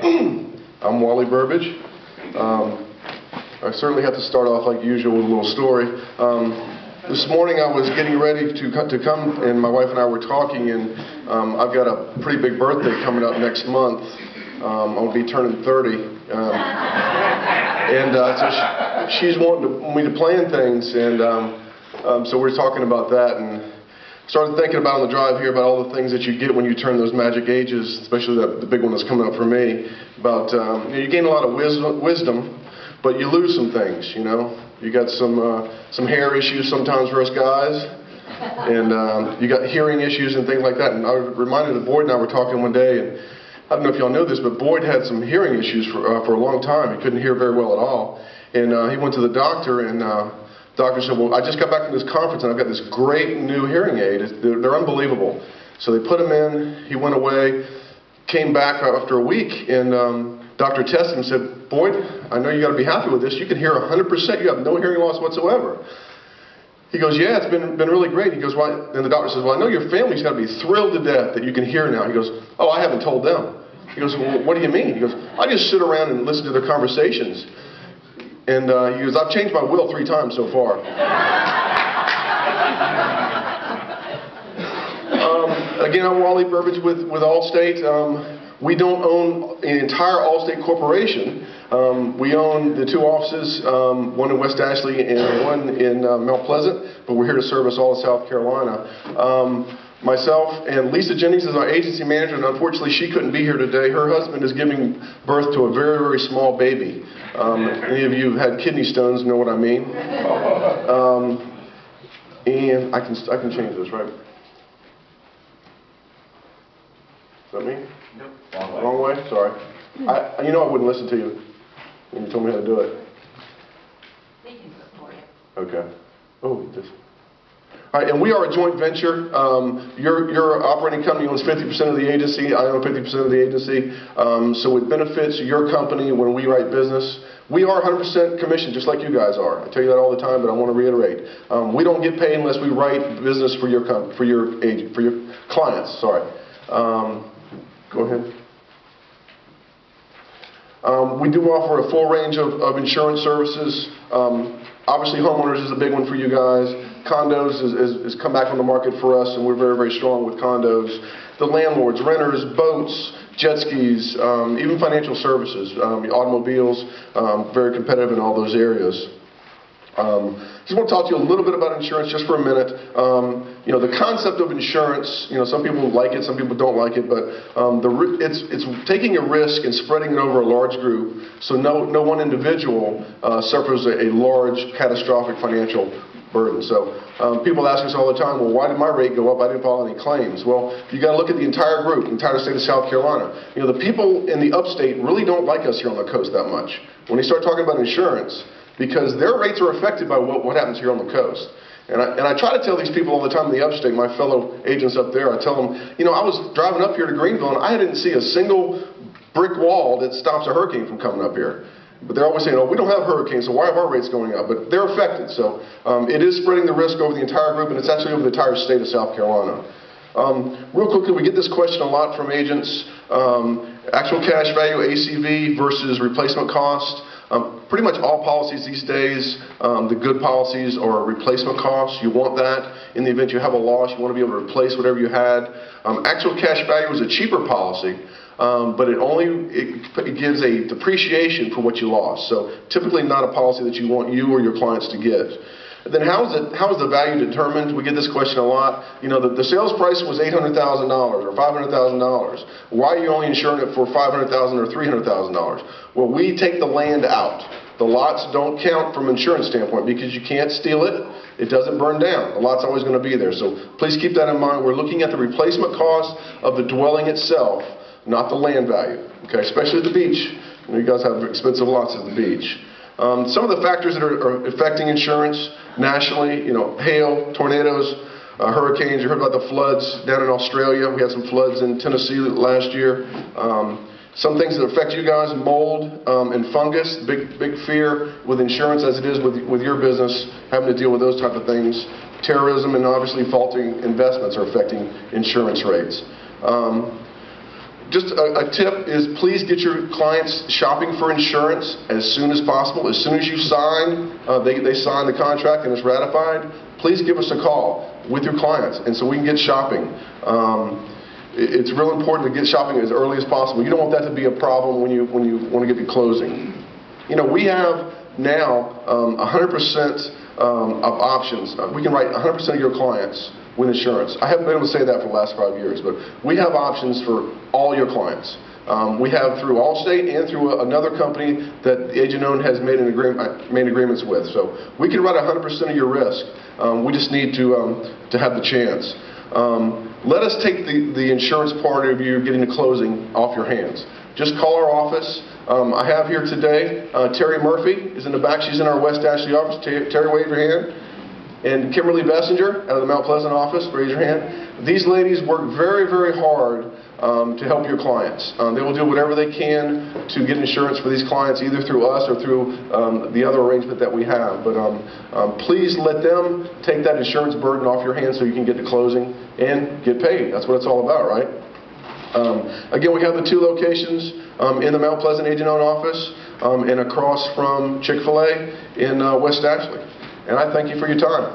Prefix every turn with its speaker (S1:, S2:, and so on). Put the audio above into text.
S1: I'm Wally Burbage. I certainly have to start off like usual with a little story. This morning I was getting ready to come, and my wife and I were talking, and I've got a pretty big birthday coming up next month. I'll be turning 30. So she's wanting me to plan things, and so we're talking about that, and started thinking about on the drive here about all the things that you get when you turn those magic ages, especially the big one that's coming up for me. About you gain a lot of wisdom, but you lose some things. You know, you got some hair issues sometimes for us guys, and you got hearing issues and things like that. And I was reminded that Boyd and I were talking one day, and I don't know if y'all know this, but Boyd had some hearing issues for a long time. He couldn't hear very well at all, and he went to the doctor, and the doctor said, well, I just got back from this conference and I've got this great new hearing aid. They're unbelievable. So they put him in, he went away, came back after a week, and doctor tested him and said, Boyd, I know you got to be happy with this. You can hear 100%. You have no hearing loss whatsoever. He goes, yeah, it's been really great. He goes, why? And the doctor says, well, I know your family's got to be thrilled to death that you can hear now. He goes, oh, I haven't told them. He goes, well, what do you mean? He goes, I just sit around and listen to their conversations. And he goes, I've changed my will 3 times so far. Again, I'm Wally Burbage with Allstate. We don't own an entire Allstate corporation. We own the 2 offices, one in West Ashley and one in Mount Pleasant, but we're here to service all of South Carolina. Myself and Lisa Jennings is our agency manager, and unfortunately she couldn't be here today. Her husband is giving birth to a very, very small baby. Any of you who've had kidney stones know what I mean. And I can change this, right? Is that me? Nope. Wrong way? Sorry. You know I wouldn't listen to you when you told me how to do it.
S2: We can do it for you.
S1: Okay. Oh, this. All right, and we are a joint venture. Your operating company owns 50% of the agency. I own 50% of the agency. So it benefits your company when we write business. We are 100% commission, just like you guys are. I tell you that all the time, but I want to reiterate. We don't get paid unless we write business for your clients. Sorry. Go ahead. We do offer a full range of insurance services. Obviously, homeowners is a big one for you guys. Condos has come back on the market for us, and we're very, very strong with condos. The landlords, renters, boats, jet skis, even financial services, automobiles, very competitive in all those areas. Just want to talk to you a little bit about insurance just for a minute. You know, the concept of insurance, you know, some people like it, some people don't like it, but it's taking a risk and spreading it over a large group so no one individual suffers a large catastrophic financial burden. So people ask us all the time, well, why did my rate go up? I didn't file any claims. Well, you got to look at the entire group, the entire state of South Carolina. You know, the people in the upstate really don't like us here on the coast that much. When they start talking about insurance, because their rates are affected by what happens here on the coast. And I try to tell these people all the time in the upstate, my fellow agents up there, I tell them, you know, I was driving up here to Greenville and I didn't see a single brick wall that stops a hurricane from coming up here. But they're always saying, oh, we don't have hurricanes, so why are our rates going up? But they're affected. So it is spreading the risk over the entire group, and it's actually over the entire state of South Carolina. Real quickly, we get this question a lot from agents. Actual cash value, ACV, versus replacement cost. Pretty much all policies these days, the good policies are replacement costs. You want that. In the event you have a loss, you want to be able to replace whatever you had. Actual cash value is a cheaper policy, but it gives a depreciation for what you lost. So typically not a policy that you want you or your clients to get. Then how is the value determined? We get this question a lot. You know, the sales price was $800,000 or $500,000. Why are you only insuring it for $500,000 or $300,000? Well, we take the land out. The lots don't count from an insurance standpoint because you can't steal it. It doesn't burn down. The lot's always going to be there. So please keep that in mind. We're looking at the replacement cost of the dwelling itself, not the land value. Okay, especially at the beach. You know, you guys have expensive lots at the beach. Some of the factors that are affecting insurance nationally, you know, hail, tornadoes, hurricanes. You heard about the floods down in Australia. We had some floods in Tennessee last year. Some things that affect you guys, mold and fungus, big fear with insurance as it is with your business, having to deal with those type of things. Terrorism and obviously faulty investments are affecting insurance rates. Just a tip is please get your clients shopping for insurance as soon as possible. As soon as you sign, they sign the contract and it's ratified, please give us a call with your clients, and so we can get shopping. It's real important to get shopping as early as possible. You don't want that to be a problem when you want to get to closing. You know, we have now 100% of options. We can write 100% of your clients with insurance. I haven't been able to say that for the last 5 years, but we have options for all your clients. We have through Allstate and through another company that AgentOwned has made agreements with. So we can write 100% of your risk. We just need to have the chance. Let us take the insurance part of you getting to closing off your hands. Just call our office. I have here today, Terry Murphy is in the back. She's in our West Ashley office. Terry, wave your hand. And Kimberly Bessinger out of the Mount Pleasant office, raise your hand. These ladies work very, very hard to help your clients. They will do whatever they can to get insurance for these clients, either through us or through the other arrangement that we have. But please let them take that insurance burden off your hands so you can get to closing and get paid. That's what it's all about, right? Again, we have the 2 locations in the Mount Pleasant AgentOwned office and across from Chick-fil-A in West Ashley. And I thank you for your time.